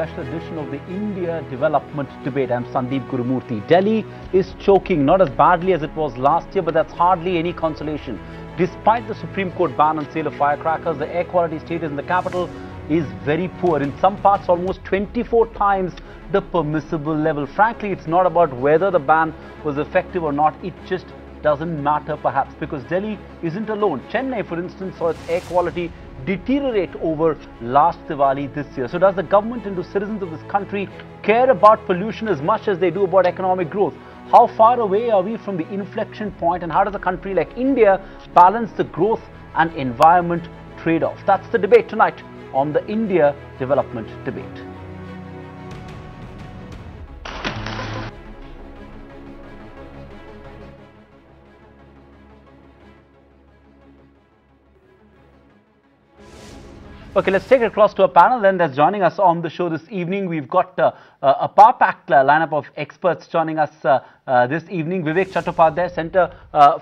special edition of the India Development Debate. I'm Sandeep Gurumurthy. Delhi is choking, not as badly as it was last year, but that's hardly any consolation. Despite the Supreme Court ban on sale of firecrackers, the air quality status in the capital is very poor. In some parts, almost 24 times the permissible level. Frankly, it's not about whether the ban was effective or not. It just doesn't matter, perhaps, because Delhi isn't alone. Chennai, for instance, saw its air quality deteriorate over last Diwali this year. So does the government and do citizens of this country care about pollution as much as they do about economic growth? How far away are we from the inflection point, and how does a country like India balance the growth and environment trade-off? That's the debate tonight on the India Development Debate. Okay, let's take it across to a panel then that's joining us on the show this evening. We've got a power-packed lineup of experts joining us this evening. Vivek Chattopadhyay, Center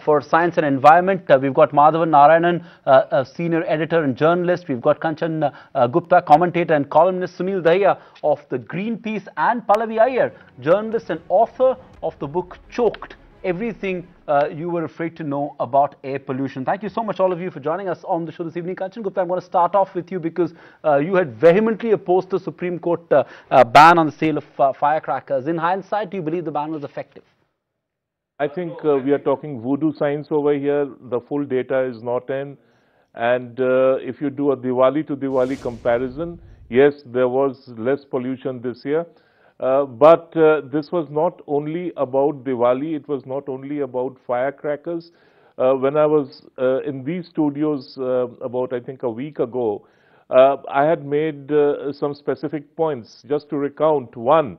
for Science and Environment. We've got Madhavan Narayanan, a senior editor and journalist. We've got Kanchan Gupta, commentator and columnist. Sunil Dahiya of the Greenpeace, and Pallavi Iyer, journalist and author of the book Choked: Everything You Were Afraid to Know About Air Pollution. Thank you so much, all of you, for joining us on the show this evening. Kanchan Gupta, I'm going to start off with you because you had vehemently opposed the Supreme Court ban on the sale of firecrackers. In hindsight, do you believe the ban was effective? I think we are talking voodoo science over here. The full data is not in. And if you do a Diwali to Diwali comparison, yes, there was less pollution this year. But this was not only about Diwali, it was not only about firecrackers. When I was in these studios about, I think, a week ago, I had made some specific points. Just to recount: one,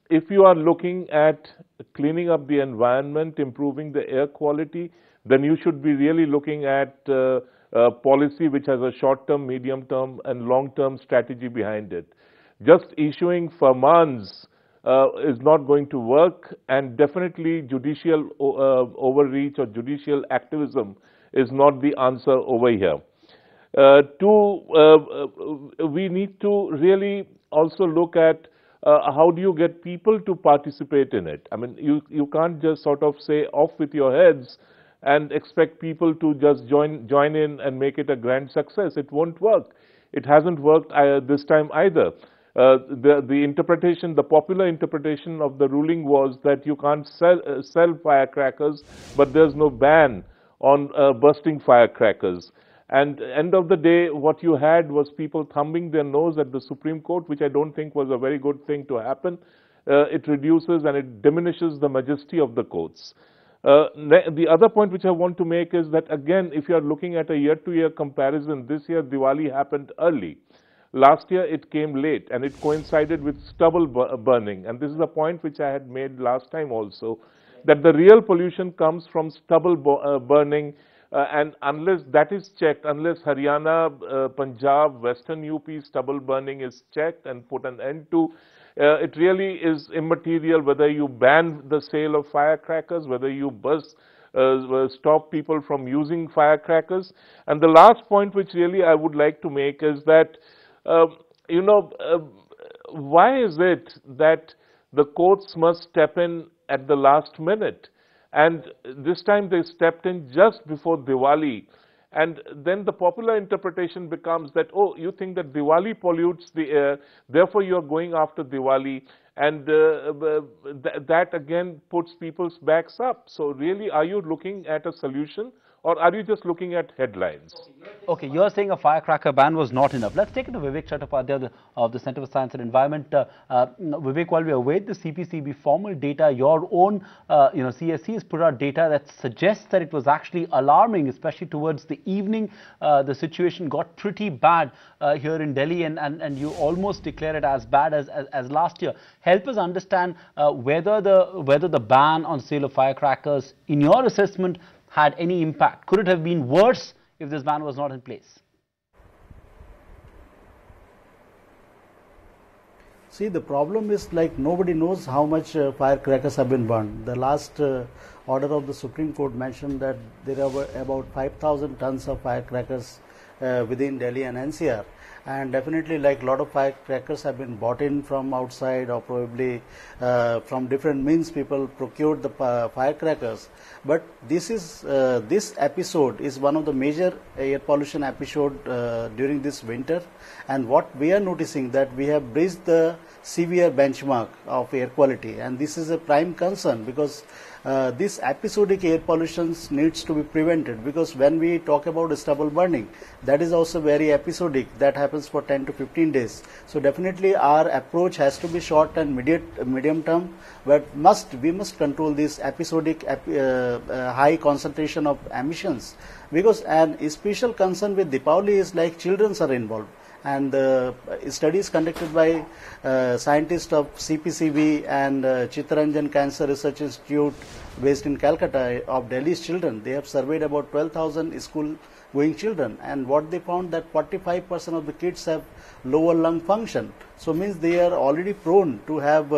if you are looking at cleaning up the environment, improving the air quality, then you should be really looking at policy which has a short-term, medium-term and long-term strategy behind it. Just issuing firmans is not going to work, and definitely judicial overreach or judicial activism is not the answer over here. We need to really also look at how do you get people to participate in it. I mean, you can't just sort of say off with your heads and expect people to just join in and make it a grand success. It won't work. It hasn't worked this time either. The interpretation, the popular interpretation of the ruling was that you can't sell firecrackers, but there's no ban on bursting firecrackers. And end of the day, what you had was people thumbing their nose at the Supreme Court, which I don't think was a very good thing to happen. It reduces and it diminishes the majesty of the courts. The other point which I want to make is that, again, if you are looking at a year-to-year comparison, this year Diwali happened early. Last year it came late, and it coincided with stubble burning. And this is a point which I had made last time also, that the real pollution comes from stubble burning. And unless that is checked, unless Haryana, Punjab, Western UP stubble burning is checked and put an end to, it really is immaterial whether you ban the sale of firecrackers, whether you stop people from using firecrackers. And the last point which really I would like to make is that why is it that the courts must step in at the last minute? And this time they stepped in just before Diwali. And then the popular interpretation becomes that, oh, you think that Diwali pollutes the air, therefore you are going after Diwali. And that again puts people's backs up. So really, are you looking at a solution, or are you just looking at headlines? Okay, you're saying a firecracker ban was not enough. Let's take it to Vivek Chattopadhyay of the Center for Science and Environment. Vivek, while we await the CPCB formal data, your own CSC has put out data that suggests that it was actually alarming, especially towards the evening. The situation got pretty bad here in Delhi, and you almost declare it as bad as last year. Help us understand whether the ban on sale of firecrackers, in your assessment, had any impact. Could it have been worse if this ban was not in place? See, the problem is, like, nobody knows how much firecrackers have been burned. The last order of the Supreme Court mentioned that there are about 5,000 tons of firecrackers within Delhi and NCR. and definitely like a lot of firecrackers have been bought in from outside, or probably from different means people procured the firecrackers. But this episode is one of the major air pollution episode during this winter, and what we are noticing that we have breached the severe benchmark of air quality, and this is a prime concern because this episodic air pollution needs to be prevented, because when we talk about stubble burning, that is also very episodic, that happens for 10 to 15 days. So definitely our approach has to be short and medium term, but we must control this episodic high concentration of emissions, because an special concern with Deepavali is like children are involved. And studies conducted by scientists of CPCB and Chittaranjan Cancer Research Institute based in Calcutta of Delhi's children, they have surveyed about 12,000 school-going children, and what they found that 45% of the kids have lower lung function. So means they are already prone to have,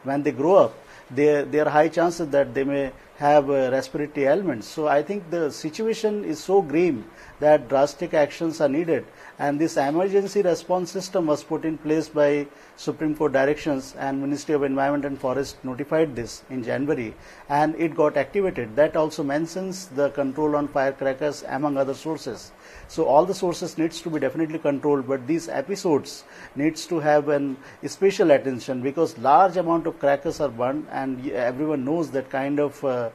when they grow up, there are high chances that they may have respiratory ailments. So I think the situation is so grim that drastic actions are needed, and this emergency response system was put in place by Supreme Court directions, and Ministry of Environment and Forest notified this in January, and it got activated. That also mentions the control on firecrackers among other sources. So all the sources needs to be definitely controlled, but these episodes needs to have an special attention, because large amount of crackers are burned, and everyone knows that kind of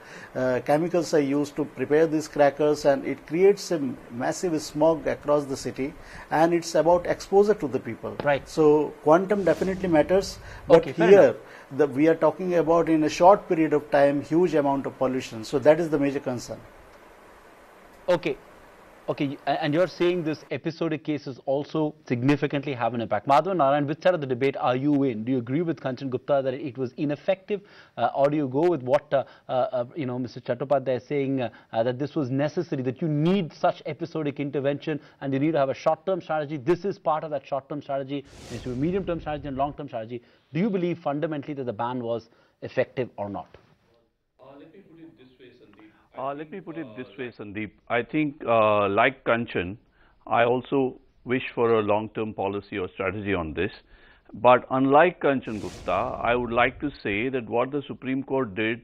chemicals are used to prepare these crackers, and it creates a massive smog across the city, and it's about exposure to the people. Right. So quantum definitely matters, but Okay, fair here we are talking about in a short period of time huge amount of pollution. So that is the major concern. Okay. Okay, and you're saying this episodic cases also significantly have an impact. Madhavan Narayan, which side of the debate are you in? Do you agree with Kanchan Gupta that it was ineffective, or do you go with what Mr. Chattopadhyay is saying, that this was necessary, that you need such episodic intervention and you need to have a short-term strategy? This is part of that short-term strategy. There should be medium-term strategy and long-term strategy. Do you believe fundamentally that the ban was effective or not? Let me put it this way, Sandeep. I think, like Kanchan, I also wish for a long-term policy or strategy on this. But unlike Kanchan Gupta, I would like to say that what the Supreme Court did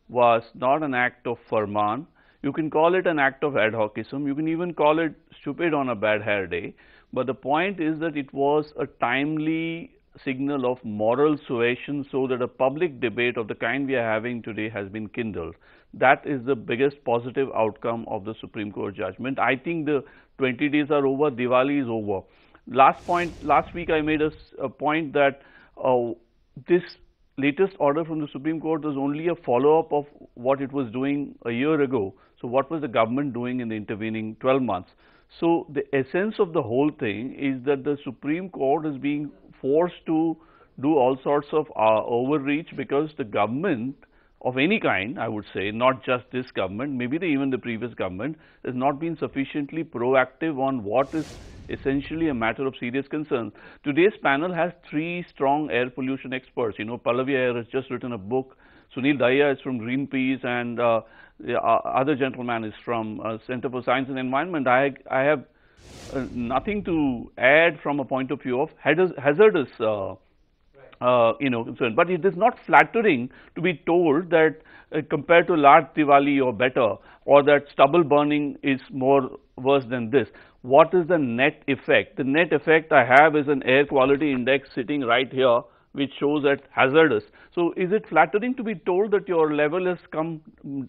was not an act of farman. You can call it an act of ad hocism. You can even call it stupid on a bad hair day. But the point is that it was a timely signal of moral suasion, so that a public debate of the kind we are having today has been kindled. That is the biggest positive outcome of the Supreme Court judgment. I think the 20 days are over, Diwali is over. Last week I made a point that this latest order from the Supreme Court was only a follow-up of what it was doing a year ago. So what was the government doing in the intervening 12 months? So the essence of the whole thing is that the Supreme Court is being forced to do all sorts of overreach, because the government of any kind, I would say, not just this government, maybe even the previous government, has not been sufficiently proactive on what is essentially a matter of serious concern. Today's panel has three strong air pollution experts. You know, Pallavi Iyer has just written a book, Sunil Dahiya is from Greenpeace, and the other gentleman is from Center for Science and Environment. I have nothing to add from a point of view of hazardous concern. But it is not flattering to be told that compared to large Diwali you're better, or that stubble burning is worse than this. What is the net effect? The net effect I have is an air quality index sitting right here, which shows that hazardous. So is it flattering to be told that your level has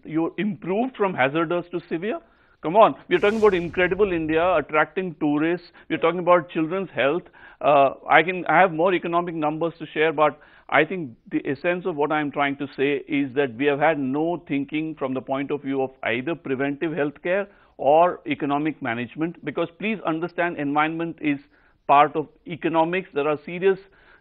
you're improved from hazardous to severe? Come on, we are talking about incredible India, attracting tourists. We are talking about children's health. I have more economic numbers to share, but I think the essence of what I am trying to say is that we have had no thinking from the point of view of either preventive health care or economic management, because please understand, environment is part of economics. There are serious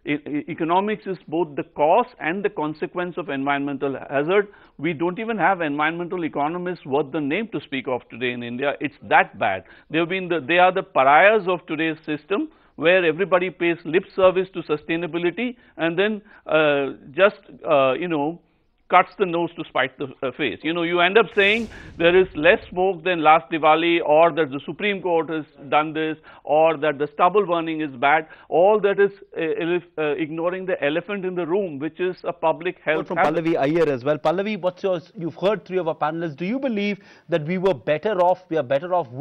economics is both the cause and the consequence of environmental hazard. We don't even have environmental economists worth the name to speak of today in India. It's that bad. They are the pariahs of today's system, where everybody pays lip service to sustainability and then cuts the nose to spite the face. You know, you end up saying there is less smoke than last Diwali, or that the Supreme Court has done this, or that the stubble burning is bad. All that is ignoring the elephant in the room, which is a public health From hazard. Pallavi Iyer as well. Pallavi, what's yours? You've heard three of our panelists. Do you believe that we are better off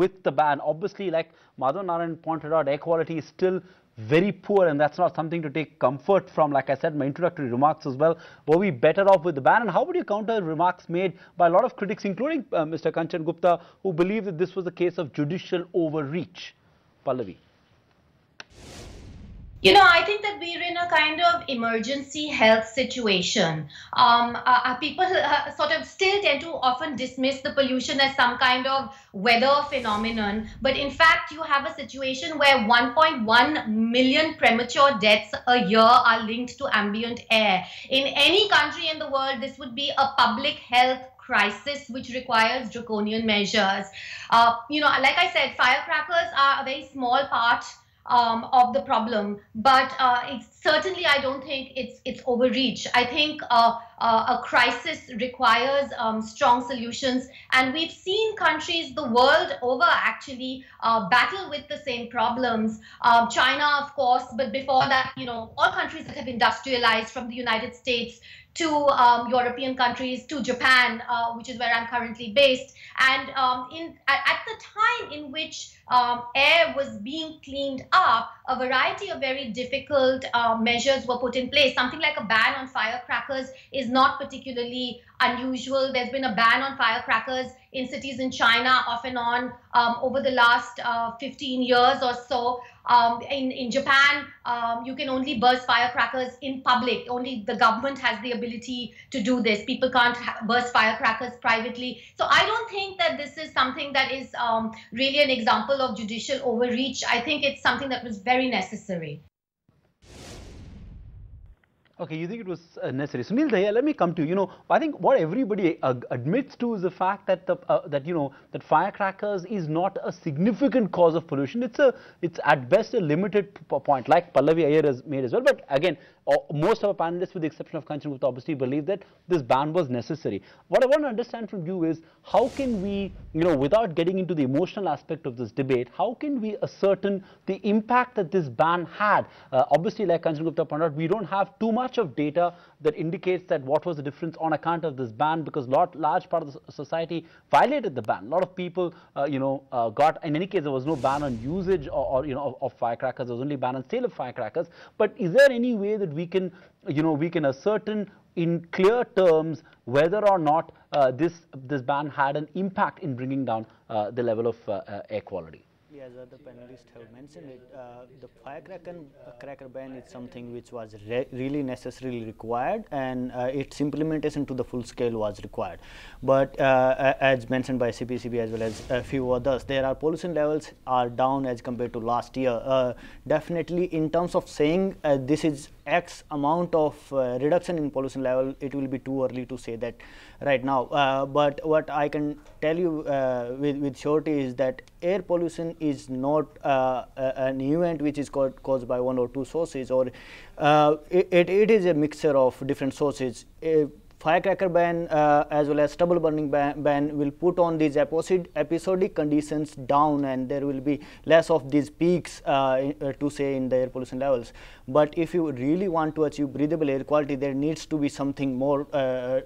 with the ban? Obviously, like Madhav Narayan pointed out, air quality is still very poor, and that's not something to take comfort from. Like I said in my introductory remarks as well, were we better off with the ban? And how would you counter remarks made by a lot of critics, including Mr. Kanchan Gupta, who believe that this was a case of judicial overreach? Pallavi. You know, I think that we're in a kind of emergency health situation. People sort of still tend to often dismiss the pollution as some kind of weather phenomenon. But in fact, you have a situation where 1.1 million premature deaths a year are linked to ambient air. In any country in the world, this would be a public health crisis which requires draconian measures. You know, like I said, firecrackers are a very small part of the problem, but it's certainly, I don't think it's overreach. I think a crisis requires strong solutions, and we've seen countries the world over actually battle with the same problems. China, of course, but before that, you know, all countries that have industrialized, from the United States to European countries, to Japan, which is where I'm currently based. And at the time in which air was being cleaned up, a variety of very difficult measures were put in place. Something like a ban on firecrackers is not particularly unusual. There's been a ban on firecrackers in cities in China off and on over the last 15 years or so. In Japan, you can only burst firecrackers in public. Only the government has the ability to do this. People can't burst firecrackers privately. So I don't think that this is something that is really an example of judicial overreach. I think it's something that was very necessary. Okay, you think it was necessary. Sunil Dahiya, let me come to you. You know, I think what everybody admits to is the fact that that firecrackers is not a significant cause of pollution. It's at best a limited point, like Pallavi Iyer has made as well. But again, most of our panelists, with the exception of Kanchan Gupta, obviously believe that this ban was necessary. What I want to understand from you is, how can we, you know, without getting into the emotional aspect of this debate, how can we ascertain the impact that this ban had? Obviously, like Kanchan Gupta pointed out, we don't have too much of data that indicates that what was the difference on account of this ban, because large part of the society violated the ban. A lot of people, got, in any case, there was no ban on usage or of firecrackers. There was only ban on sale of firecrackers. But is there any way that we can, we can ascertain in clear terms whether or not this ban had an impact in bringing down the level of air quality? As other panelists have mentioned it, the firecracker ban is something which was really necessarily required, and its implementation to the full scale was required. But as mentioned by CPCB as well as a few others, there are pollution levels are down as compared to last year. Definitely, in terms of saying this is X amount of reduction in pollution level, it will be too early to say that right now. But what I can tell you with surety is that air pollution is not an event which is caused by one or two sources, or it is a mixture of different sources. Firecracker ban as well as stubble burning ban will put on these episodic conditions down, and there will be less of these peaks to say in the air pollution levels. But if you really want to achieve breathable air quality, there needs to be something more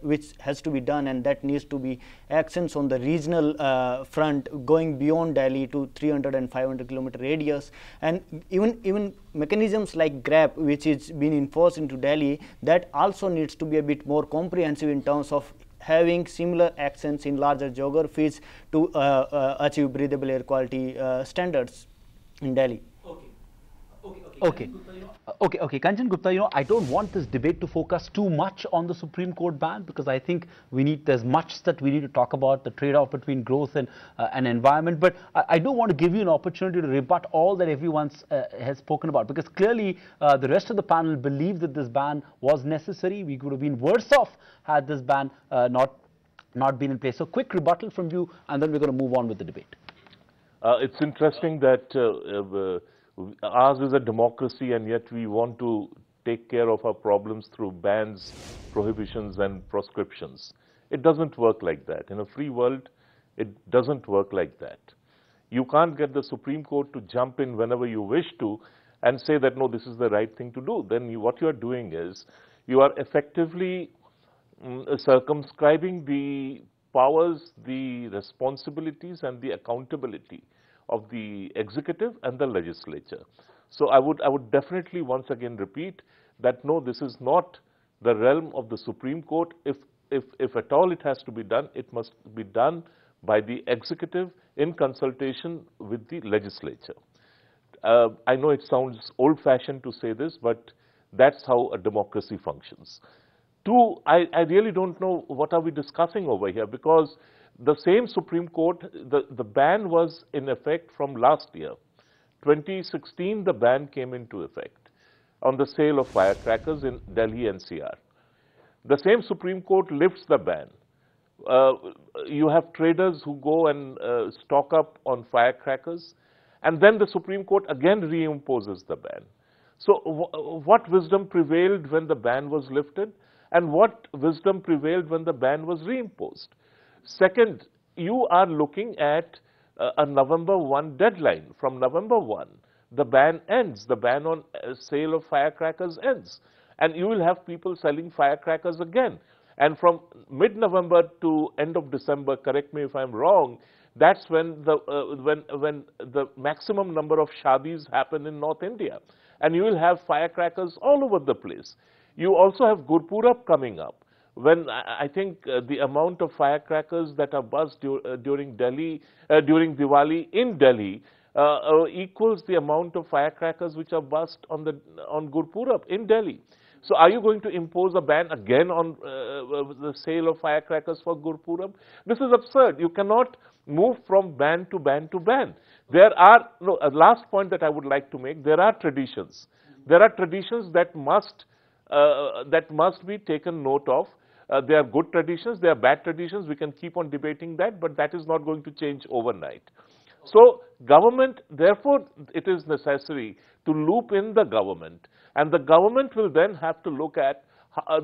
which has to be done, and that needs to be actions on the regional front going beyond Delhi to 300 and 500 kilometer radius, and even mechanisms like GRAP, which is being enforced into Delhi, that also needs to be a bit more comprehensive in terms of having similar actions in larger geographies to achieve breathable air quality standards in Delhi. Okay, Kanchan Gupta, I don't want this debate to focus too much on the Supreme Court ban, because I think there's much that we need to talk about, the trade-off between growth and environment. But I do want to give you an opportunity to rebut all that everyone has spoken about, because clearly the rest of the panel believe that this ban was necessary. We could have been worse off had this ban not been in place. So quick rebuttal from you, and then we're going to move on with the debate. It's interesting that ours is a democracy, and yet we want to take care of our problems through bans, prohibitions, and proscriptions. It doesn't work like that. In a free world, it doesn't work like that. You can't get the Supreme Court to jump in whenever you wish to and say that, no, this is the right thing to do. Then what you are doing is you are effectively circumscribing the powers, the responsibilities, and the accountability of the executive and the legislature. So I would definitely once again repeat that no, this is not the realm of the Supreme Court. If at all it has to be done, it must be done by the executive in consultation with the legislature. I know it sounds old-fashioned to say this, but that's how a democracy functions. Two, I really don't know what are we discussing over here, because the same Supreme Court, the ban was in effect from last year. 2016, the ban came into effect on the sale of firecrackers in Delhi NCR. The same Supreme Court lifts the ban. You have traders who go and stock up on firecrackers, and then the Supreme Court again reimposes the ban. So what wisdom prevailed when the ban was lifted, and what wisdom prevailed when the ban was reimposed? Second, you are looking at a November 1 deadline. From November 1, the ban ends. The ban on sale of firecrackers ends. And you will have people selling firecrackers again. And from mid-November to end of December, correct me if I'm wrong, that's when the maximum number of shadis happen in North India. And you will have firecrackers all over the place. You also have Gurpurab coming up, when I think the amount of firecrackers that are buzzed during Diwali in Delhi equals the amount of firecrackers which are buzzed on Gurpurab in Delhi. So are you going to impose a ban again on the sale of firecrackers for Gurpurab? This is absurd. You cannot move from ban to ban to ban. There are, no, a last point that I would like to make, there are traditions. There are traditions that must be taken note of. They are good traditions, they are bad traditions, we can keep on debating that, but that is not going to change overnight. So government, therefore, it is necessary to loop in the government, and the government will then have to look at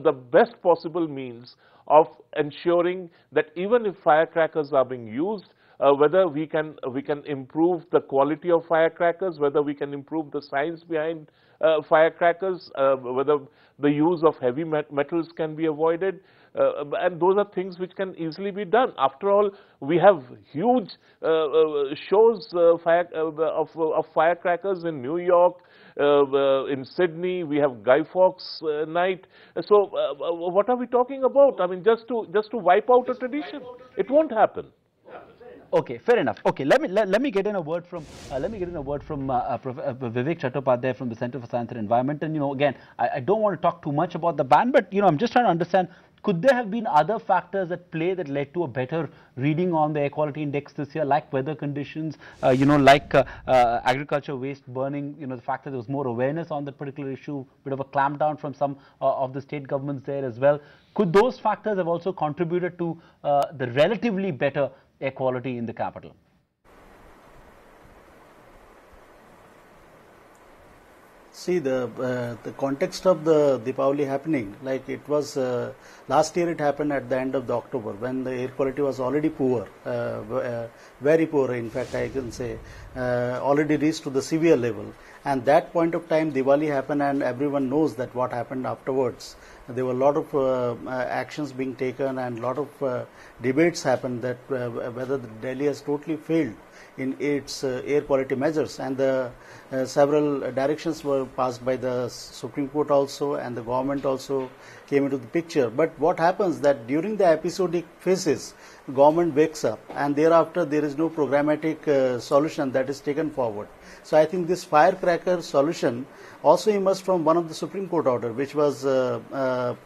the best possible means of ensuring that even if firecrackers are being used, whether we can improve the quality of firecrackers, whether we can improve the science behind firecrackers, whether the use of heavy metals can be avoided, and those are things which can easily be done. After all, we have huge shows of firecrackers in New York, in Sydney. We have Guy Fawkes night. So what are we talking about? I mean, just to wipe out a tradition, it won't happen. Okay, fair enough. Okay, let me get in a word from Vivek Chattopadhyay from the Center for Science and Environment. And again, I don't want to talk too much about the ban, but I'm just trying to understand, could there have been other factors at play that led to a better reading on the air quality index this year, like weather conditions, like agriculture waste burning, the fact that there was more awareness on that particular issue, bit of a clampdown from some of the state governments there as well. Could those factors have also contributed to the relatively better air quality in the capital? See, the context of the Deepavali happening, like it was last year, it happened at the end of the October when the air quality was already poor, very poor. In fact, I can say already reached to the severe level. And that point of time, Diwali happened, and everyone knows that what happened afterwards. There were a lot of actions being taken, and a lot of debates happened that whether Delhi has totally failed in its air quality measures, and the several directions were passed by the Supreme Court also, and the government also came into the picture. But what happens that during the episodic phases, government wakes up, and thereafter there is no programmatic solution that is taken forward. So I think this firecracker solution also emerged from one of the Supreme Court order, which was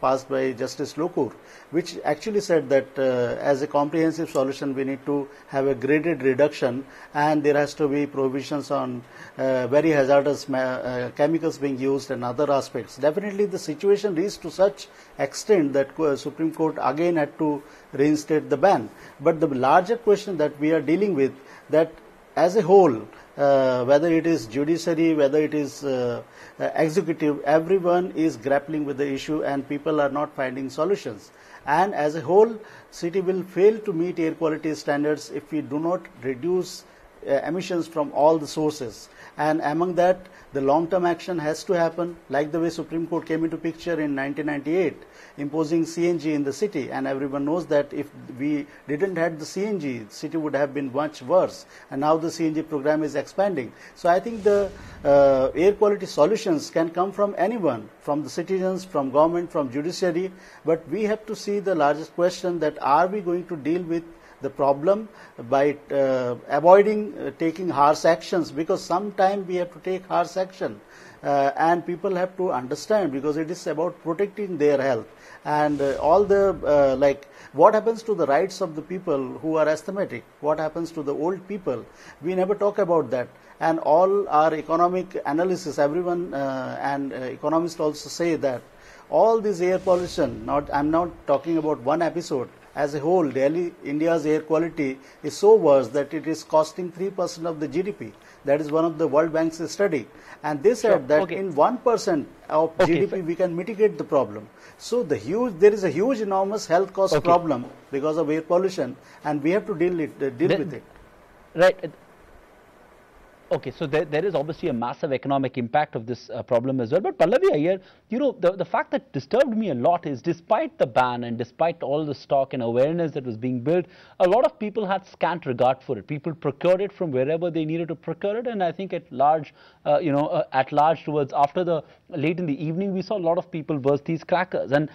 passed by Justice Lokur, which actually said that as a comprehensive solution, we need to have a graded reduction, and there has to be prohibitions on very hazardous chemicals being used and other aspects. Definitely the situation reached to such extent that Supreme Court again had to reinstate the ban. But the larger question that we are dealing with, that as a whole, whether it is judiciary, whether it is executive, everyone is grappling with the issue and people are not finding solutions. And as a whole, city will fail to meet air quality standards if we do not reduce emissions from all the sources. And among that, the long-term action has to happen, like the way Supreme Court came into picture in 1998, imposing CNG in the city. And everyone knows that if we didn't have the CNG, the city would have been much worse. And now the CNG program is expanding. So I think the air quality solutions can come from anyone, from the citizens, from government, from judiciary. But we have to see the largest question, that are we going to deal with the problem by avoiding taking harsh actions, because sometime we have to take harsh action and people have to understand, because it is about protecting their health. And all the like, what happens to the rights of the people who are asthmatic, what happens to the old people, we never talk about that. And all our economic analysis, everyone and economists also say that all this air pollution, I'm not talking about one episode, as a whole, Delhi, India's air quality is so worse that it is costing 3% of the GDP. That is one of the World Bank's study. And they said that in 1% of GDP we can mitigate the problem. So there is a huge, enormous health cost problem because of air pollution, and we have to deal with it. Right. Okay, so there is obviously a massive economic impact of this problem as well. But Pallavi Iyer, you know, the fact that disturbed me a lot is, despite the ban and despite all the stock and awareness that was being built, a lot of people had scant regard for it. People procured it from wherever they needed to procure it, and I think at large, at large towards after the late in the evening, we saw a lot of people burst these crackers. And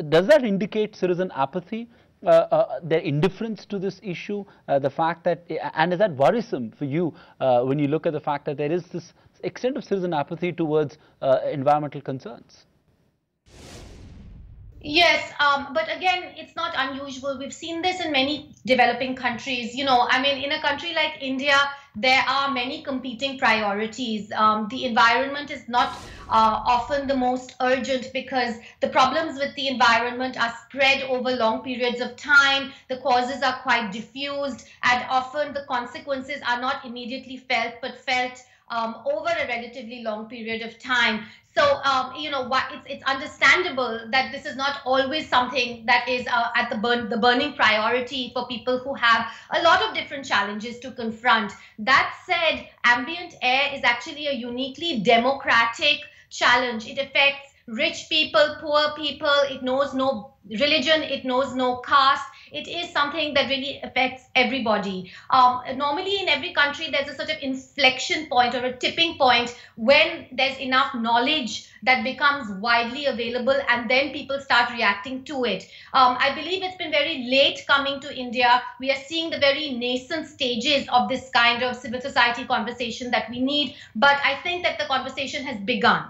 does that indicate citizen apathy? Their indifference to this issue, the fact that, and is that worrisome for you when you look at the fact that there is this extent of citizen apathy towards environmental concerns? Yes, but again, it's not unusual. We've seen this in many developing countries. You know, I mean, in a country like India, there are many competing priorities. The environment is not often the most urgent because the problems with the environment are spread over long periods of time. The causes are quite diffused, and often the consequences are not immediately felt, but felt over a relatively long period of time. So, you know, it's understandable that this is not always something that is at the burning priority for people who have a lot of different challenges to confront. That said, ambient air is actually a uniquely democratic challenge. It affects rich people, poor people. It knows no religion. It knows no caste. It is something that really affects everybody. Normally in every country, there's a sort of inflection point or a tipping point when there's enough knowledge that becomes widely available, and then people start reacting to it. I believe it's been very late coming to India. We are seeing the very nascent stages of this kind of civil society conversation that we need, but I think that the conversation has begun.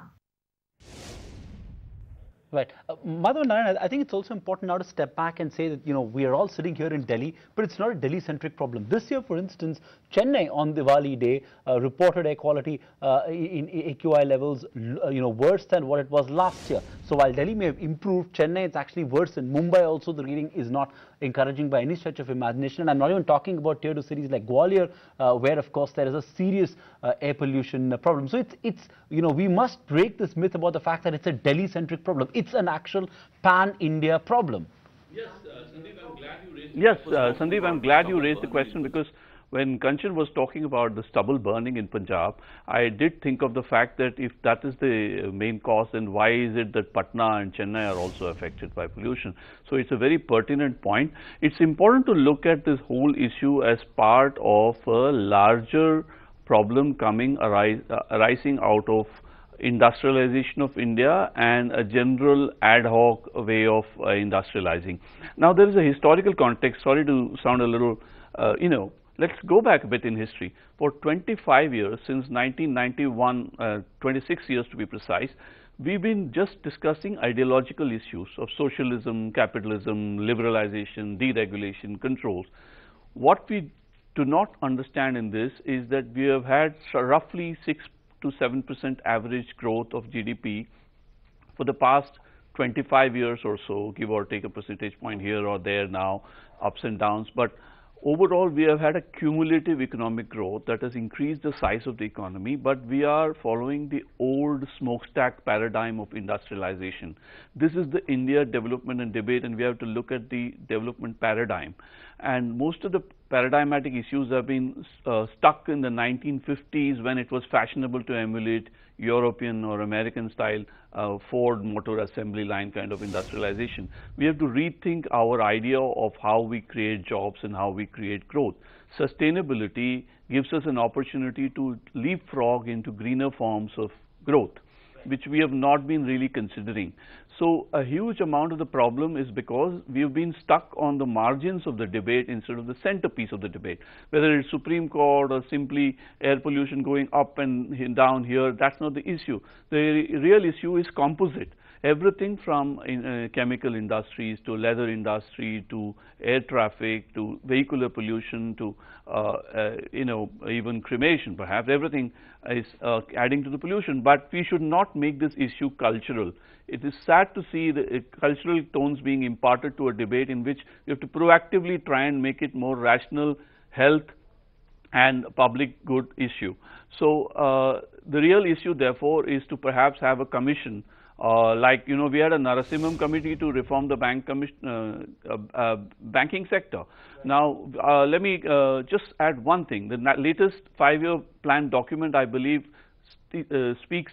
Right. Madhavan Narayan, I think it's also important now to step back and say that, you know, we are all sitting here in Delhi, but it's not a Delhi-centric problem. This year, for instance, Chennai on Diwali day reported air quality in AQI levels, worse than what it was last year. So while Delhi may have improved, Chennai is actually worse. In Mumbai also, the reading is not encouraging by any stretch of imagination. And I'm not even talking about tier 2 cities like Gwalior, where, of course, there is a serious air pollution problem. So it's we must break this myth about the fact that it's a Delhi-centric problem. It's an actual pan-India problem. Yes, Sandeep, I'm glad you raised the question, because when Kanchan was talking about the stubble burning in Punjab, I did think of the fact that if that is the main cause, then why is it that Patna and Chennai are also affected by pollution? So it's a very pertinent point. It's important to look at this whole issue as part of a larger problem arising out of industrialization of India and a general ad hoc way of industrializing. Now, there is a historical context. Sorry to sound a little, let's go back a bit in history. For 25 years, since 1991, 26 years to be precise, we've been just discussing ideological issues of socialism, capitalism, liberalization, deregulation, controls. What we do not understand in this is that we have had roughly 6 to 7% average growth of GDP for the past 25 years or so, give or take a percentage point here or there now, ups and downs. But overall we have had a cumulative economic growth that has increased the size of the economy, but we are following the old smokestack paradigm of industrialization. This is the India development and debate, and we have to look at the development paradigm. And most of the paradigmatic issues have been stuck in the 1950s, when it was fashionable to emulate European or American style Ford motor assembly line kind of industrialization. We have to rethink our idea of how we create jobs and how we create growth. Sustainability gives us an opportunity to leapfrog into greener forms of growth, which we have not been really considering. So a huge amount of the problem is because we have been stuck on the margins of the debate instead of the centerpiece of the debate. Whether it's Supreme Court or simply air pollution going up and down here, that's not the issue. The real issue is composite. Everything from chemical industries to leather industry to air traffic to vehicular pollution to even cremation, perhaps everything is adding to the pollution. But we should not make this issue cultural. It is sad to see the cultural tones being imparted to a debate in which we have to proactively try and make it more rational, health and public good issue. So the real issue therefore is to perhaps have a commission we had a Narasimham committee to reform the banking sector. Now, let me just add one thing. The latest 5-year plan document, I believe, speaks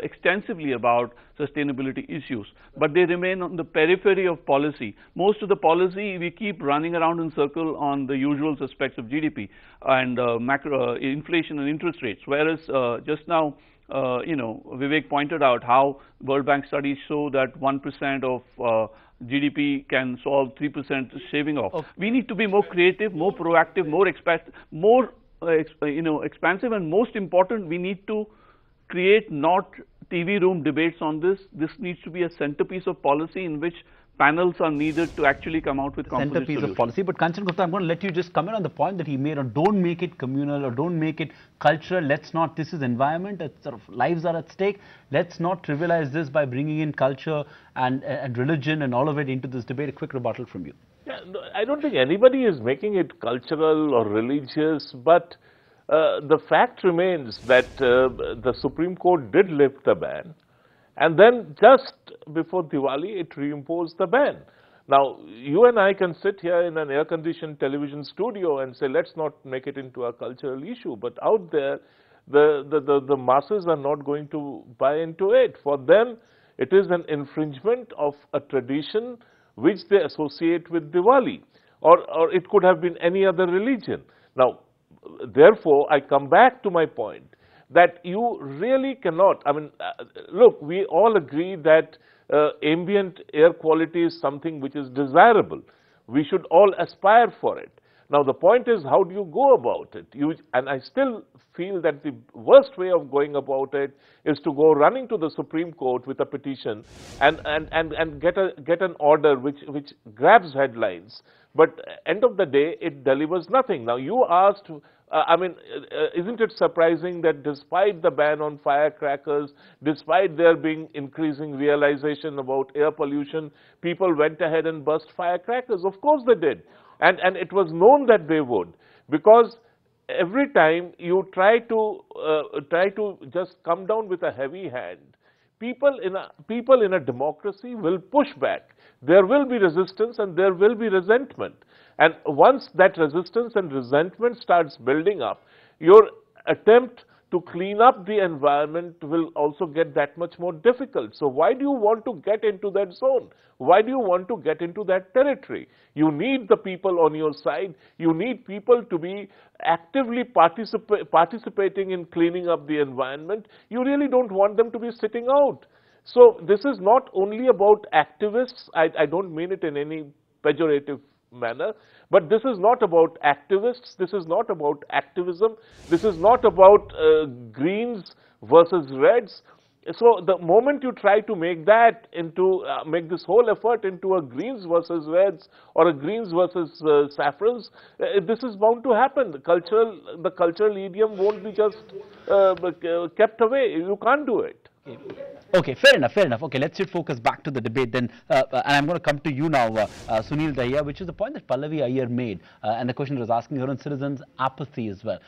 extensively about sustainability issues, but they remain on the periphery of policy. Most of the policy, we keep running around in circle on the usual suspects of GDP and macro inflation and interest rates, whereas just now, Vivek pointed out how World Bank studies show that 1% of GDP can solve 3% shaving off. Okay. We need to be more creative, more proactive, more expansive, and most important, we need to create not TV room debates on this. This needs to be a centerpiece of policy in which panels are needed to actually come out with composite centerpiece solutions. Of policy. But Kanchan Gupta, I'm going to let you just comment on the point that he made on don't make it communal or don't make it cultural. Let's not, this is environment, it's sort of lives are at stake. Let's not trivialize this by bringing in culture and religion and all of it into this debate. A quick rebuttal from you. Yeah, no, I don't think anybody is making it cultural or religious, but the fact remains that the Supreme Court did lift the ban, and then just before Diwali, it reimposed the ban. Now, you and I can sit here in an air-conditioned television studio and say, let's not make it into a cultural issue. But out there, the masses are not going to buy into it. For them, it is an infringement of a tradition which they associate with Diwali. Or it could have been any other religion. Now, therefore, I come back to my point that you really cannot, look, we all agree that ambient air quality is something which is desirable. We should all aspire for it. Now, the point is, how do you go about it? And I still feel that the worst way of going about it is to go running to the Supreme Court with a petition and get an order which grabs headlines. But end of the day, it delivers nothing. Now, you asked, isn't it surprising that despite the ban on firecrackers, despite there being increasing realization about air pollution, people went ahead and burst firecrackers? Of course they did. And it was known that they would, because every time you try to just come down with a heavy hand, people in a democracy will push back. There will be resistance and there will be resentment. And once that resistance and resentment starts building up, your attempt to clean up the environment will also get that much more difficult. So why do you want to get into that zone? Why do you want to get into that territory? You need the people on your side. You need people to be actively participating in cleaning up the environment. You really don't want them to be sitting out. So this is not only about activists. I don't mean it in any pejorative manner, but this is not about activists. This is not about activism. This is not about greens versus reds. So the moment you try to make that into, make this whole effort into a greens versus reds or a greens versus saffrons, this is bound to happen. The cultural idiom won't be just kept away. You can't do it. Okay, fair enough, fair enough. Okay, let's shift focus back to the debate then. And I'm going to come to you now, Sunil Dahiya, which is the point that Pallavi Iyer made. And the question was asking her own citizens' apathy as well.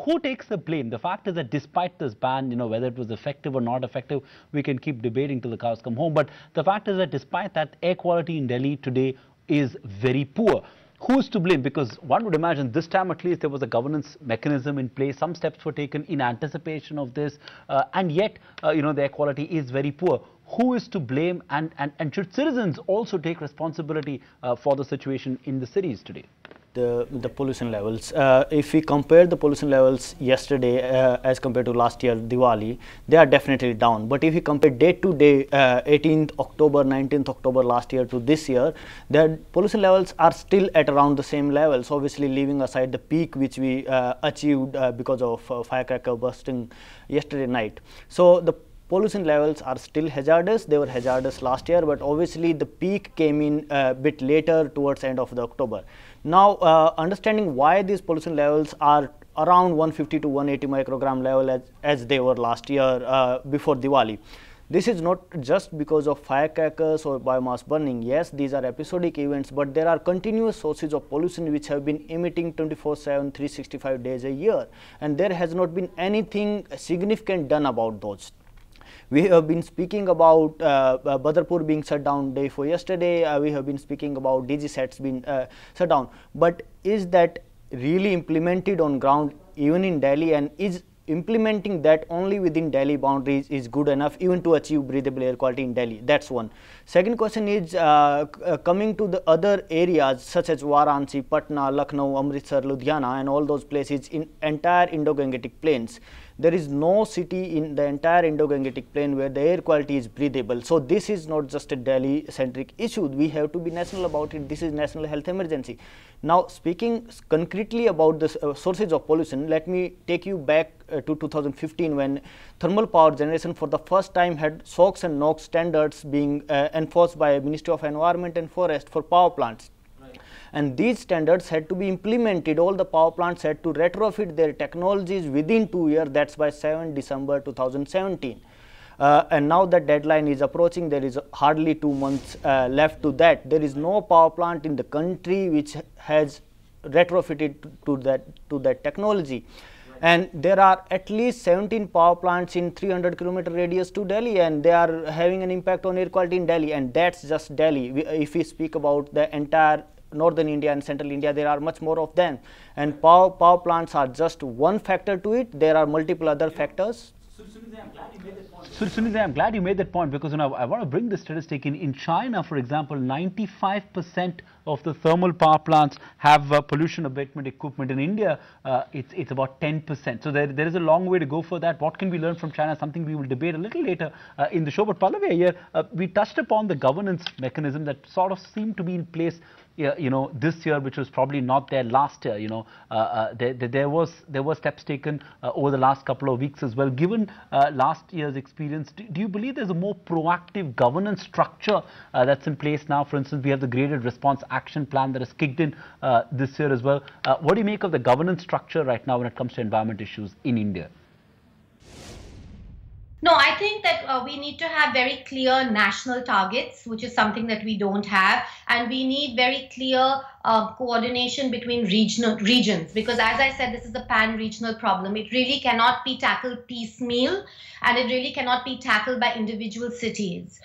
Who takes the blame? The fact is that despite this ban, whether it was effective or not effective, we can keep debating till the cows come home. But the fact is that despite that, air quality in Delhi today is very poor. Who's to blame? Because one would imagine this time at least there was a governance mechanism in place. Some steps were taken in anticipation of this, and yet, the air quality is very poor. Who is to blame, and should citizens also take responsibility for the situation in the cities today? The pollution levels. If we compare the pollution levels yesterday as compared to last year Diwali, they are definitely down. But if we compare day to day, 18th October, 19th October last year to this year, the pollution levels are still at around the same levels. Obviously, leaving aside the peak which we achieved because of firecracker bursting yesterday night. So the pollution levels are still hazardous. They were hazardous last year, but obviously the peak came in a bit later towards end of the October. Now, understanding why these pollution levels are around 150 to 180 microgram level as they were last year before Diwali. This is not just because of firecrackers or biomass burning. Yes, these are episodic events, but there are continuous sources of pollution which have been emitting 24/7, 365 days a year, and there has not been anything significant done about those. We have been speaking about Badarpur being shut down day before yesterday. We have been speaking about DG sets being shut down. But is that really implemented on ground even in Delhi, and is implementing that only within Delhi boundaries is good enough even to achieve breathable air quality in Delhi? That's one. Second question is coming to the other areas such as Varanasi, Patna, Lucknow, Amritsar, Ludhiana, and all those places in entire Indo-Gangetic plains. There is no city in the entire Indo-Gangetic plain where the air quality is breathable. So this is not just a Delhi-centric issue. We have to be national about it. This is national health emergency. Now, speaking concretely about the sources of pollution, let me take you back to 2015 when thermal power generation for the first time had SOx and NOx standards being enforced by Ministry of Environment and Forest for power plants. And these standards had to be implemented. All the power plants had to retrofit their technologies within 2 years. That's by 7 December 2017. And now the deadline is approaching. There is hardly 2 months left to that. There is no power plant in the country which has retrofitted to that technology. And there are at least 17 power plants in 300-kilometer radius to Delhi, and they are having an impact on air quality in Delhi. And that's just Delhi. If we speak about the entire northern India and central India, there are much more of them. And power plants are just one factor to it. There are multiple other factors. Sunil, I'm glad you made that point, because I want to bring this statistic in. In China, for example, 95% of the thermal power plants have pollution abatement equipment. In India, it's about 10%. So there is a long way to go for that. What can we learn from China? Something we will debate a little later in the show. But Pallavi, here we touched upon the governance mechanism that sort of seemed to be in place this year, which was probably not there last year. There were steps taken over the last couple of weeks as well. Given last year's experience, do you believe there's a more proactive governance structure that's in place now? For instance, we have the graded response action plan that has kicked in this year as well. What do you make of the governance structure right now when it comes to environment issues in India? No, I think that we need to have very clear national targets, which is something that we don't have. And we need very clear coordination between regions, because as I said, this is a pan-regional problem. It really cannot be tackled piecemeal, and it really cannot be tackled by individual cities.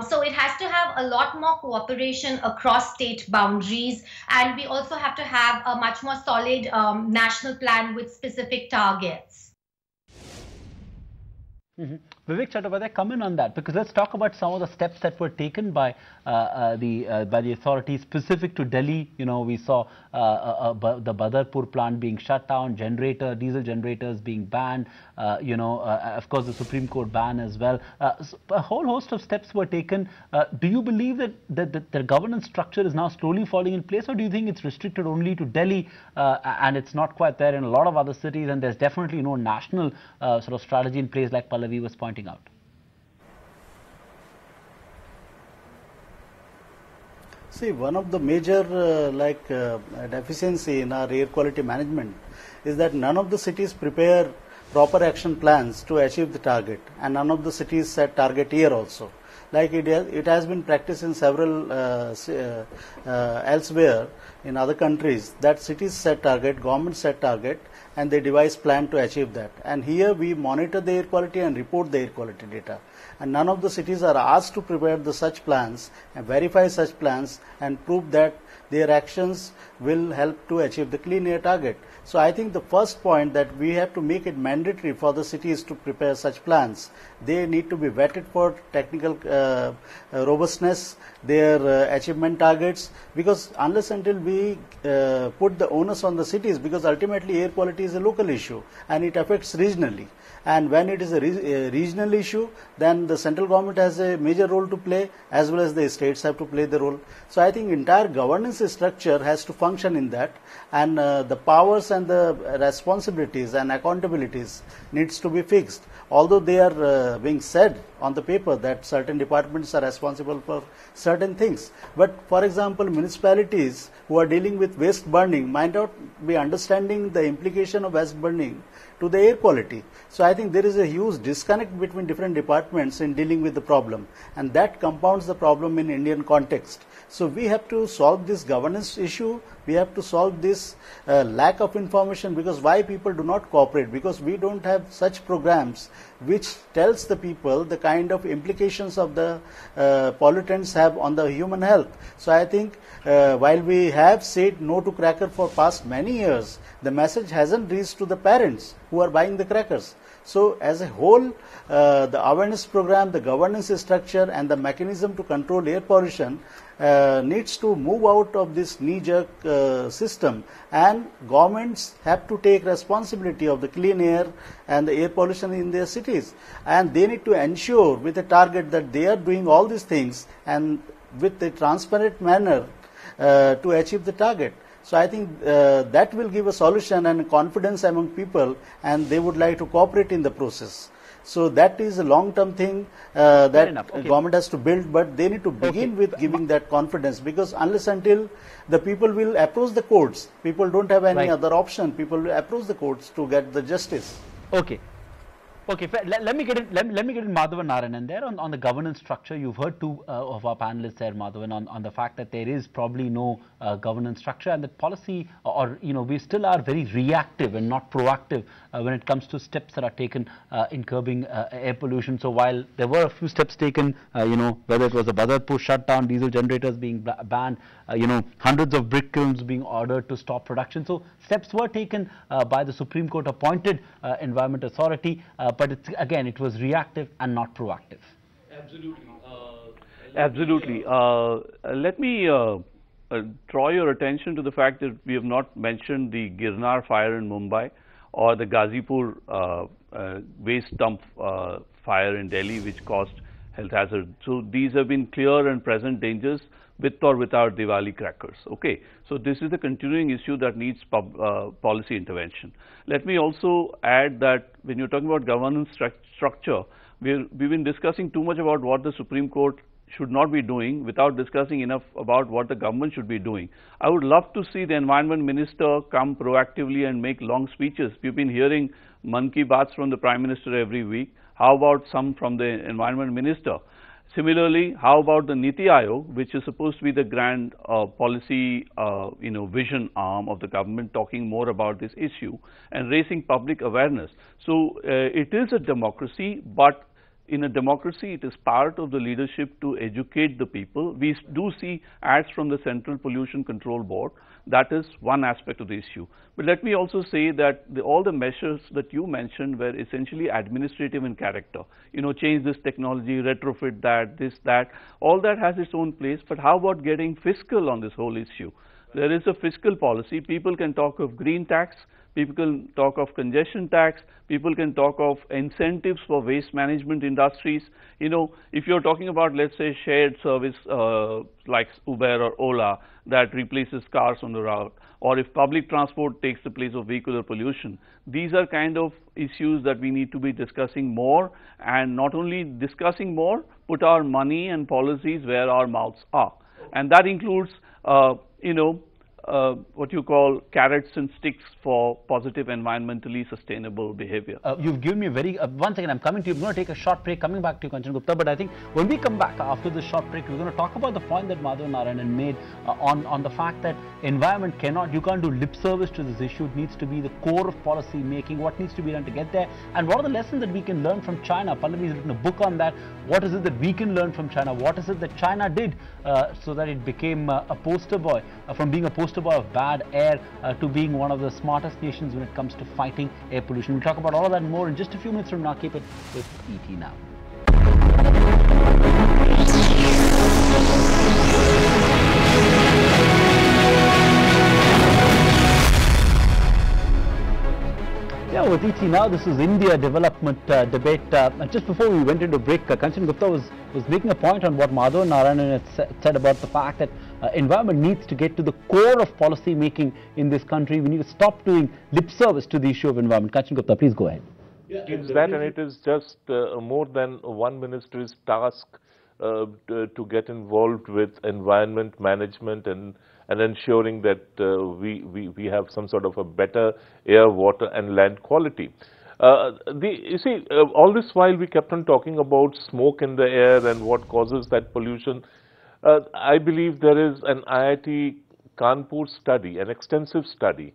So it has to have a lot more cooperation across state boundaries. And we also have to have a much more solid national plan with specific targets. Vivek Chattopadhyay, come in on that, because let's talk about some of the steps that were taken by the authorities specific to Delhi. We saw the Badarpur plant being shut down, diesel generators being banned, of course the Supreme Court ban as well. So a whole host of steps were taken. Do you believe that the governance structure is now slowly falling in place, or do you think it's restricted only to Delhi and it's not quite there in a lot of other cities, and there's definitely no national sort of strategy in place like Pallavi was pointing out? See, one of the major deficiency in our air quality management is that none of the cities prepare proper action plans to achieve the target, and none of the cities set target year also. Like it has been practiced in several elsewhere in other countries, that cities set target, government set target, and they devise plan to achieve that. And here we monitor the air quality and report the air quality data. And none of the cities are asked to prepare the such plans and verify such plans and prove that their actions will help to achieve the clean air target. So I think the first point that we have to make it mandatory for the cities to prepare such plans. They need to be vetted for technical robustness, their achievement targets, because unless until we put the onus on the cities, because ultimately air quality is a local issue and it affects regionally. And when it is a regional issue, then the central government has a major role to play, as well as the states have to play the role. So I think entire governance structure has to function in that, and the powers and the responsibilities and accountabilities needs to be fixed. Although they are being said on the paper that certain departments are responsible for certain things, but for example, municipalities who are dealing with waste burning might not be understanding the implication of waste burning to the air quality. So I think there is a huge disconnect between different departments in dealing with the problem, and that compounds the problem in Indian context. So we have to solve this governance issue. We have to solve this lack of information, because why people do not cooperate, because we don't have such programs which tells the people the kind of implications of the pollutants have on the human health. So I think while we have said no to cracker for past many years, the message hasn't reached to the parents who are buying the crackers. So as a whole, the awareness program, the governance structure, and the mechanism to control air pollution needs to move out of this knee-jerk system, and governments have to take responsibility of the clean air and the air pollution in their cities, and they need to ensure with a target that they are doing all these things and with a transparent manner to achieve the target. So I think that will give a solution and confidence among people, and they would like to cooperate in the process. So that is a long-term thing that government has to build, but they need to begin with giving that confidence, because unless until the people will approach the courts, people don't have any other option. People will approach the courts to get the justice. Okay. Okay, let me get in Madhavan Narayanan there on the governance structure. You've heard two of our panelists there, Madhavan, on the fact that there is probably no governance structure, and that policy, or we still are very reactive and not proactive when it comes to steps that are taken in curbing air pollution. So while there were a few steps taken, whether it was the Badarpur shutdown, diesel generators being banned, hundreds of brick kilns being ordered to stop production. So steps were taken by the Supreme Court appointed Environment Authority, but it was reactive and not proactive. Absolutely. Absolutely. Let me draw your attention to the fact that we have not mentioned the Girnar fire in Mumbai or the Ghazipur waste dump fire in Delhi, which caused health hazards. So these have been clear and present dangers with or without Diwali crackers. Okay, so this is a continuing issue that needs policy intervention. Let me also add that when you're talking about governance structure, we've been discussing too much about what the Supreme Court should not be doing without discussing enough about what the government should be doing. I would love to see the Environment Minister come proactively and make long speeches. We've been hearing Man Ki Baats from the Prime Minister every week. How about some from the Environment Minister? Similarly, how about the Niti Aayog, which is supposed to be the grand policy, vision arm of the government, talking more about this issue and raising public awareness. So it is a democracy, but in a democracy, it is part of the leadership to educate the people. We do see ads from the Central Pollution Control Board. That is one aspect of the issue. But let me also say that all the measures that you mentioned were essentially administrative in character. Change this technology, retrofit that, this, that. All that has its own place. But how about getting fiscal on this whole issue? There is a fiscal policy. People can talk of green tax. People can talk of congestion tax. People can talk of incentives for waste management industries. If you're talking about, let's say, shared service like Uber or Ola that replaces cars on the route, or if public transport takes the place of vehicular pollution, these are kind of issues that we need to be discussing more, and not only discussing more, put our money and policies where our mouths are. And that includes, what you call carrots and sticks for positive environmentally sustainable behavior. You've given me a very, once again, I'm coming to you, I'm going to take a short break, coming back to you, Kanchan Gupta, but I think when we come back after this short break, we're going to talk about the point that Madhav Narayanan made on the fact that environment you can't do lip service to this issue. It needs to be the core of policy making, what needs to be done to get there, and what are the lessons that we can learn from China. Pallavi has written a book on that. What is it that we can learn from China? What is it that China did so that it became a poster boy, from being a poster boy of bad air to being one of the smartest nations when it comes to fighting air pollution. We'll talk about all of that and more in just a few minutes from now. Keep it with ET Now. Yeah, with ET Now, this is India development debate. Just before we went into break, Kanchan Gupta was making a point on what Madhav Narayanan had said about the fact that environment needs to get to the core of policy making in this country. We need to stop doing lip service to the issue of environment. Kanchan Gupta, please go ahead. Yeah, it's that, and it is just more than one ministry's task to get involved with environment management and ensuring that we have some sort of a better air, water and land quality. You see, all this while we kept on talking about smoke in the air and what causes that pollution. I believe there is an IIT Kanpur study, an extensive study,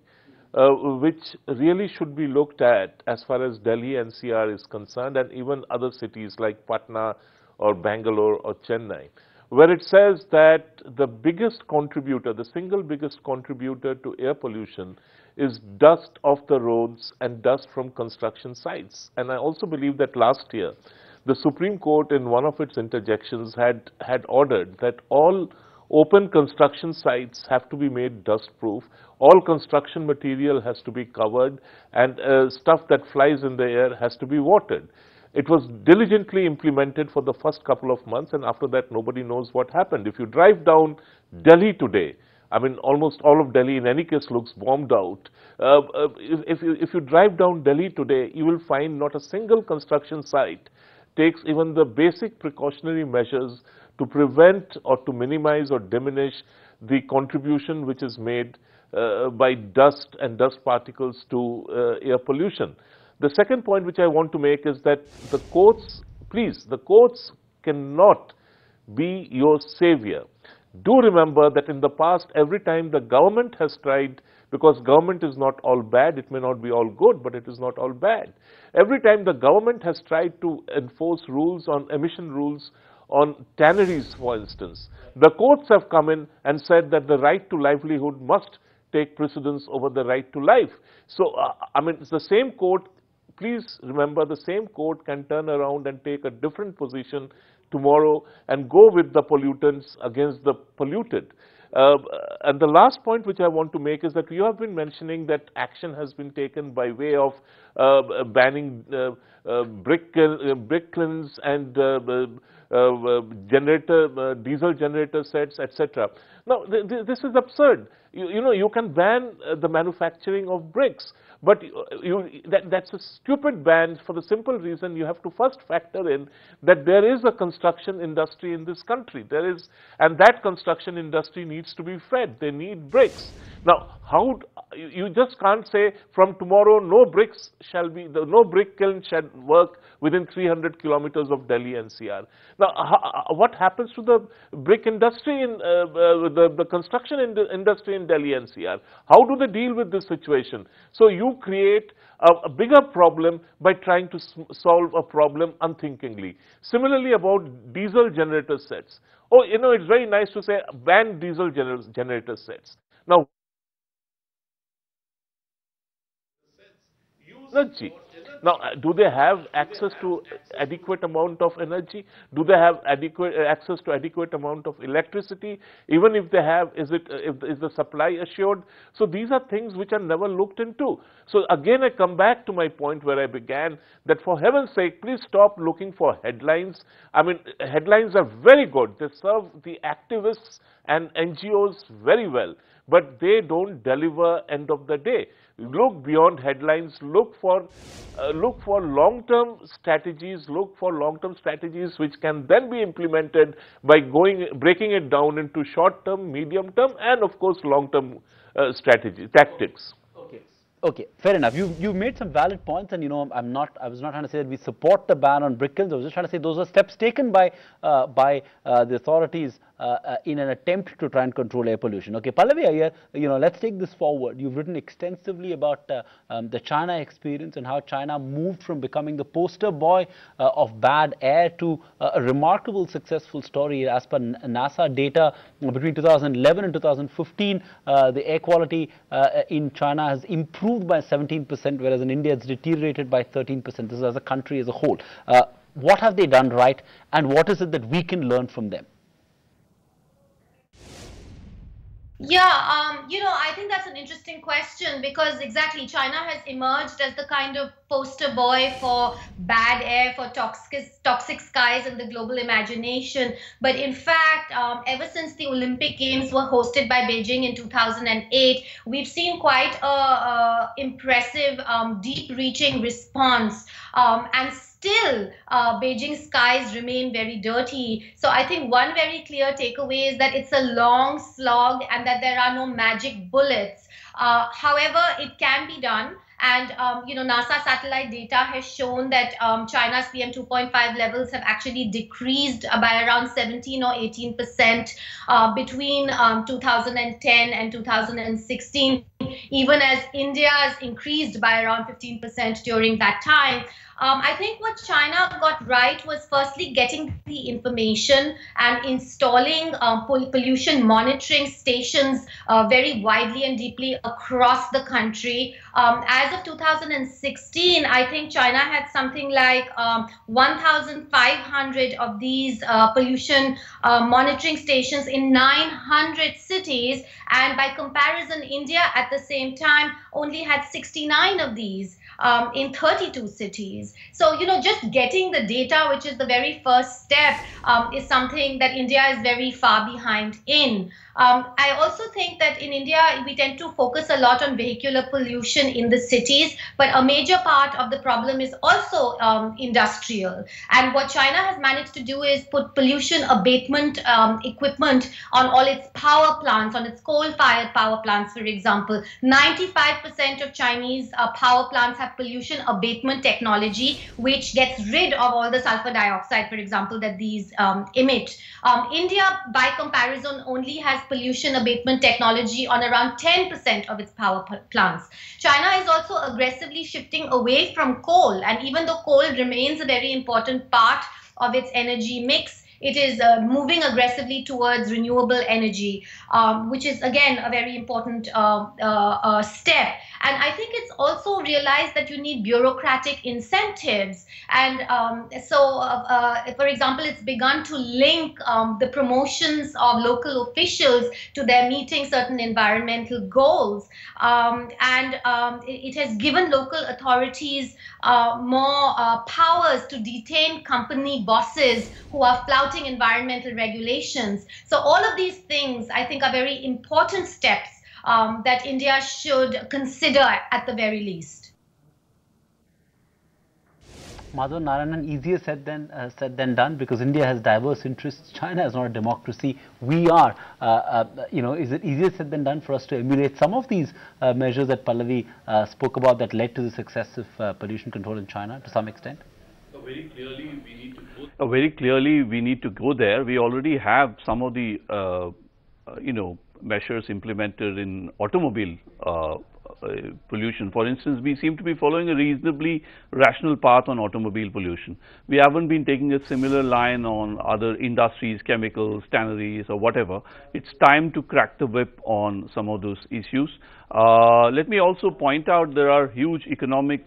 which really should be looked at as far as Delhi NCR is concerned, and even other cities like Patna or Bangalore or Chennai, where it says that the biggest contributor, the single biggest contributor to air pollution is dust off the roads and dust from construction sites. And I also believe that last year, the Supreme Court in one of its interjections had ordered that all open construction sites have to be made dust proof, all construction material has to be covered, and stuff that flies in the air has to be watered. It was diligently implemented for the first couple of months, and after that nobody knows what happened. If you drive down Delhi today, I mean almost all of Delhi in any case looks bombed out. If you drive down Delhi today, you will find not a single construction site takes even the basic precautionary measures to prevent or to minimize or diminish the contribution which is made by dust and dust particles to air pollution. The second point which I want to make is that the courts, please, the courts cannot be your savior. Do remember that in the past, every time the government has tried, because government is not all bad, it may not be all good, but it is not all bad. Every time the government has tried to enforce rules on emission rules on tanneries, for instance, the courts have come in and said that the right to livelihood must take precedence over the right to life. So, I mean, it's the same court. Please remember, the same court can turn around and take a different position tomorrow and go with the pollutants against the polluted. And the last point which I want to make is that you have been mentioning that action has been taken by way of banning brick kilns and diesel generator sets, etc. Now, this is absurd. You know, you can ban the manufacturing of bricks, but that's a stupid ban for the simple reason you have to first factor in that there is a construction industry in this country. There is, and that construction industry needs to be fed. They need bricks. Now, how you just can't say from tomorrow no bricks shall be, no brick kiln shall work within 300 kilometers of Delhi NCR. Now, what happens to the brick industry in the construction industry in Delhi NCR? How do they deal with this situation? So you create a bigger problem by trying to solve a problem unthinkingly. Similarly, about diesel generator sets. Oh, you know, it's very nice to say ban diesel generator sets. Now, energy. Now, do they have access to adequate amount of energy? Do they have access to adequate amount of electricity? Even if they have, is the supply assured? So these are things which are never looked into. So again, I come back to my point where I began, that for heaven's sake, please stop looking for headlines. I mean, headlines are very good. They serve the activists and NGOs very well, but they don't deliver end of the day. look beyond headlines, look for long-term strategies, which can then be implemented by breaking it down into short-term, medium-term, and of course long-term tactics. Okay, fair enough. You made some valid points, and I was not trying to say that we support the ban on brick kilns. I was just trying to say those are steps taken by the authorities in an attempt to try and control air pollution. Okay, Pallavi Iyer, let's take this forward. You've written extensively about the China experience and how China moved from becoming the poster boy of bad air to a remarkable successful story. As per NASA data, between 2011 and 2015, the air quality in China has improved by 17%, whereas in India it's deteriorated by 13%. This is as a country as a whole. What have they done right, and what is it that we can learn from them? Yeah, I think that's an interesting question, because exactly China has emerged as the kind of poster boy for bad air, for toxic skies in the global imagination. But in fact, ever since the Olympic Games were hosted by Beijing in 2008, we've seen quite a impressive, deep-reaching response. And still, Beijing skies remain very dirty. So I think one very clear takeaway is that it's a long slog and that there are no magic bullets. However, it can be done. And, NASA satellite data has shown that China's PM 2.5 levels have actually decreased by around 17 or 18% between 2010 and 2016, even as India has increased by around 15% during that time. I think what China got right was firstly getting the information and installing pollution monitoring stations very widely and deeply across the country. As of 2016, I think China had something like 1,500 of these pollution monitoring stations in 900 cities. And by comparison, India at the same time only had 69 of these in 32 cities. So, just getting the data, which is the very first step, is something that India is very far behind in. I also think that in India, we tend to focus a lot on vehicular pollution in the cities, but a major part of the problem is also industrial. And what China has managed to do is put pollution abatement equipment on all its power plants, on its coal-fired power plants, for example. 95% of Chinese power plants have pollution abatement technology, which gets rid of all the sulfur dioxide, for example, that these emit. India, by comparison, only has pollution abatement technology on around 10% of its power plants. China is also aggressively shifting away from coal, and even though coal remains a very important part of its energy mix, it is moving aggressively towards renewable energy, which is again a very important step. And I think it's also realized that you need bureaucratic incentives. And for example, it's begun to link the promotions of local officials to their meeting certain environmental goals. It has given local authorities more powers to detain company bosses who are flouting environmental regulations. So all of these things, I think, are very important steps that India should consider at the very least. Madhav Narayanan, easier said than done, because India has diverse interests. China is not a democracy. We are. Is it easier said than done for us to emulate some of these measures that Pallavi spoke about that led to the success of pollution control in China to some extent? Very clearly, we need to go there. We already have some of the, measures implemented in automobile pollution. For instance, we seem to be following a reasonably rational path on automobile pollution. We haven't been taking a similar line on other industries, chemicals, tanneries, or whatever. It's time to crack the whip on some of those issues. Let me also point out there are huge economic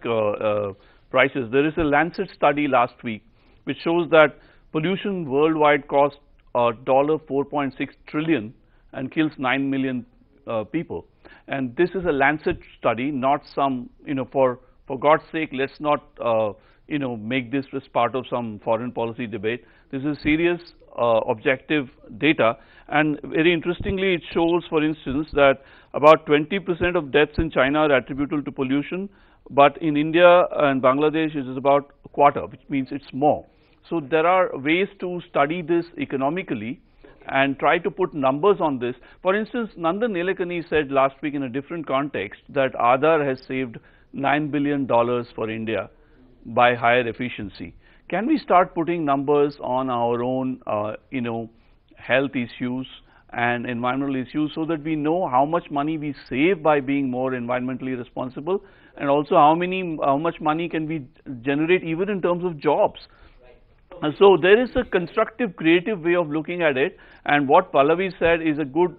prices. There is a Lancet study last week which shows that pollution worldwide costs $4.6 trillion and kills 9 million people. And this is a Lancet study, not some, for God's sake, let's not, make this as part of some foreign policy debate. This is serious, objective data, and very interestingly, it shows, for instance, that about 20% of deaths in China are attributable to pollution, but in India and Bangladesh, it is about a quarter, which means it's more. So there are ways to study this economically and try to put numbers on this. For instance, Nandan Nilekani said last week in a different context that Aadhaar has saved $9 billion for India by higher efficiency. Can we start putting numbers on our own, health issues and environmental issues so that we know how much money we save by being more environmentally responsible, and also how much money can we generate even in terms of jobs? And so there is a constructive, creative way of looking at it, and what Pallavi said is a good,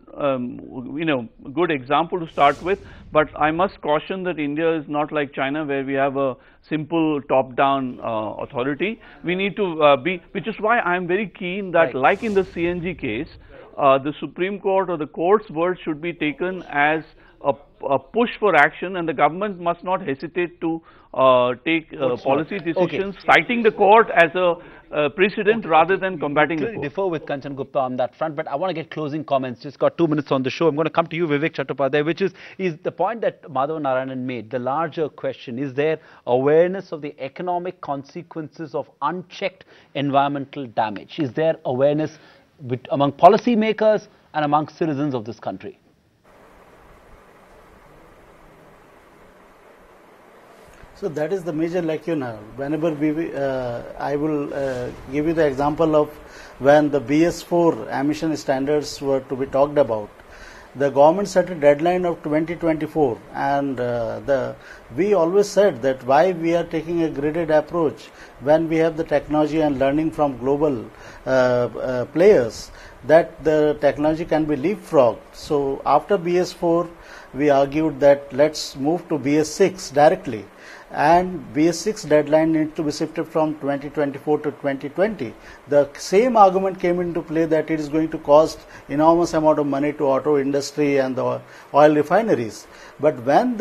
good example to start with. But I must caution that India is not like China, where we have a simple top-down authority. We need to which is why I am very keen that, like in the CNG case, the Supreme Court or the court's word should be taken as a push for action, and the government must not hesitate to take policy decisions, citing the court as a precedent rather than combating the court. Differ with Kanchan Gupta on that front, but I want to get closing comments. Just got 2 minutes on the show. I'm going to come to you, Vivek Chattopadhyay, which is the point that Madhavan Narayanan made. The larger question, is there awareness of the economic consequences of unchecked environmental damage? Is there awareness among policymakers and among citizens of this country? So that is the major lacuna. Whenever I will give you the example of when the BS4 emission standards were to be talked about. The government set a deadline of 2024, and we always said that why we are taking a graded approach when we have the technology and learning from global players, that the technology can be leapfrogged. So after BS4, we argued that let's move to BS6 directly. And BS6 deadline needs to be shifted from 2024 to 2020. The same argument came into play that it is going to cost enormous amount of money to auto industry and the oil refineries. But when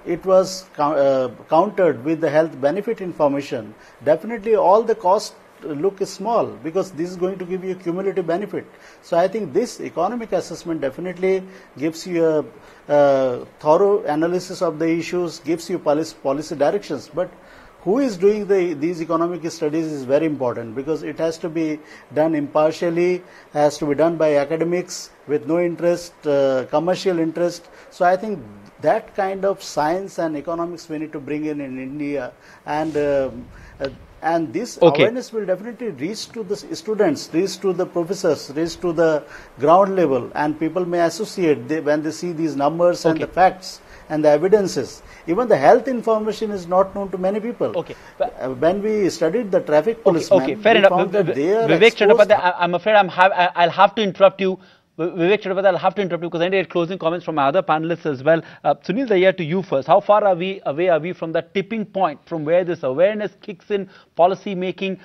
it was countered with the health benefit information, definitely all the costs look small, because this is going to give you a cumulative benefit. So I think this economic assessment definitely gives you a thorough analysis of the issues, gives you policy directions. But who is doing these economic studies is very important, because it has to be done impartially, has to be done by academics with no interest, commercial interest. So I think that kind of science and economics we need to bring in India, and this awareness will definitely reach to the students, reach to the professors, reach to the ground level, and people may associate when they see these numbers and the facts and the evidences. Even the health information is not known to many people. When we studied the traffic policemen, fair enough. Found that they are Vivek Chattopadhyay, I'm afraid I'll have to interrupt you. Vivek Chattopadhyay, I'll have to interrupt you because I need closing comments from my other panelists as well. Sunil Dayya, to you first. How far away are we from that tipping point from where this awareness kicks in, policy making,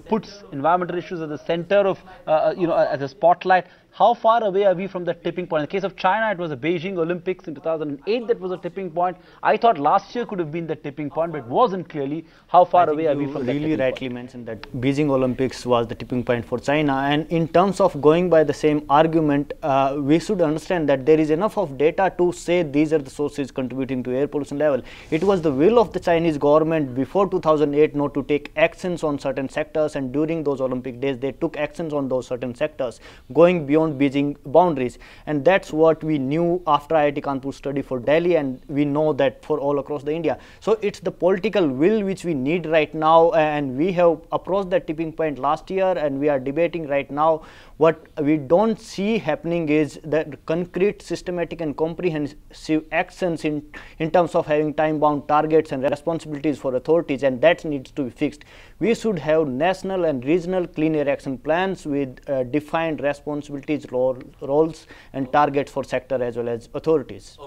puts environmental issues at the center of, as a spotlight? How far away are we from the tipping point? In the case of China, it was the Beijing Olympics in 2008 that was a tipping point. I thought last year could have been the tipping point, but it wasn't clearly. How far away are we from that tipping point? You really rightly mentioned that Beijing Olympics was the tipping point for China. And in terms of going by the same argument, we should understand that there is enough of data to say these are the sources contributing to air pollution level. It was the will of the Chinese government before 2008 not to take actions on certain sectors, and during those Olympic days, they took actions on those certain sectors, going beyond Beijing boundaries. And that's what we knew after IIT Kanpur study for Delhi, and we know that for all across the India. So it's the political will which we need right now, and we have approached that tipping point last year, and we are debating right now. What we don't see happening is that concrete, systematic and comprehensive actions in terms of having time-bound targets and responsibilities for authorities, and that needs to be fixed. We should have national and regional clean air action plans with defined responsibilities, roles and targets for sector as well as authorities.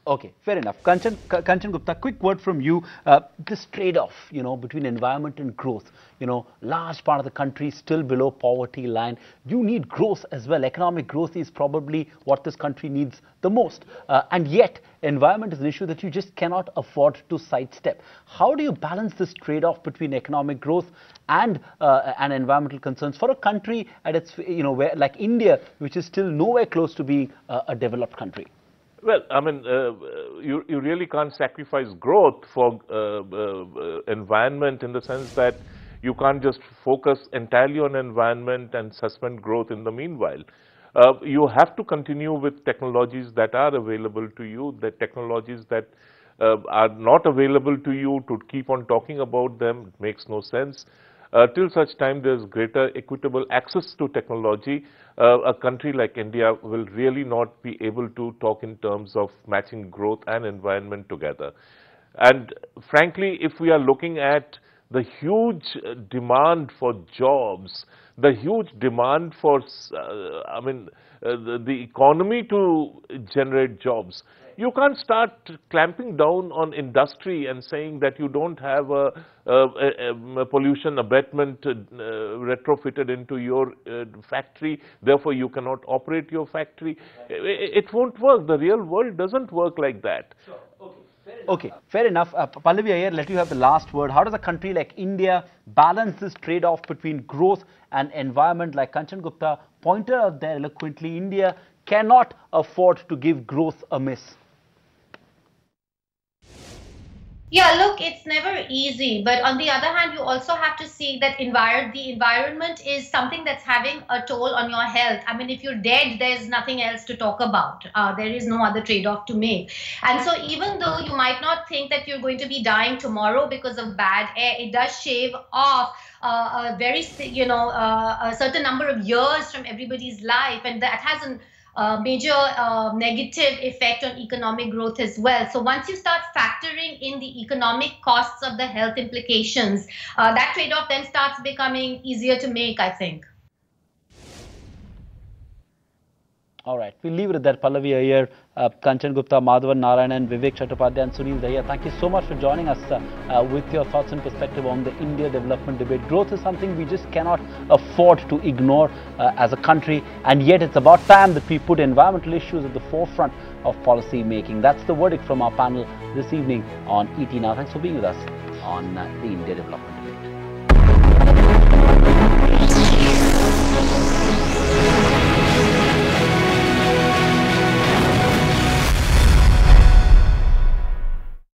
Okay, fair enough. Kanchan Gupta, quick word from you. This trade-off, between environment and growth. Large part of the country still below poverty line. You need growth as well. Economic growth is probably what this country needs the most. And yet, environment is an issue that you just cannot afford to sidestep. How do you balance this trade-off between economic growth and environmental concerns for a country at its, where, like India, which is still nowhere close to being a developed country? Well, I mean, you really can't sacrifice growth for environment, in the sense that you can't just focus entirely on environment and suspend growth in the meanwhile. You have to continue with technologies that are available to you, the technologies that are not available to you. To keep on talking about them, it makes no sense. Till such time there's greater equitable access to technology, a country like India will really not be able to talk in terms of matching growth and environment together. And frankly, if we are looking at the huge demand for jobs, the huge demand for, the economy to generate jobs, you can't start clamping down on industry and saying that you don't have a pollution abatement retrofitted into your factory, therefore you cannot operate your factory. It won't work. The real world doesn't work like that. Sure. Okay, fair enough. Pallavi Iyer, let you have the last word. How does a country like India balance this trade-off between growth and environment? Like Kanchan Gupta pointed out there eloquently, India cannot afford to give growth a miss. Yeah, look, it's never easy, but on the other hand, you also have to see that the environment is something that's having a toll on your health. I mean, if you're dead, there's nothing else to talk about. There is no other trade-off to make. And so even though you might not think that you're going to be dying tomorrow because of bad air, it does shave off a very, a certain number of years from everybody's life, and that has an major negative effect on economic growth as well. So once you start factoring in the economic costs of the health implications, that trade-off then starts becoming easier to make, I think. All right, we'll leave it at that. Pallavi Iyer, Kanchan Gupta, Madhavan Narayanan, Vivek Chattopadhyay and Sunil Dahiya, thank you so much for joining us with your thoughts and perspective on the India development debate. Growth is something we just cannot afford to ignore as a country, and yet it's about time that we put environmental issues at the forefront of policy making. That's the verdict from our panel this evening on ET Now. Thanks for being with us on the India development debate.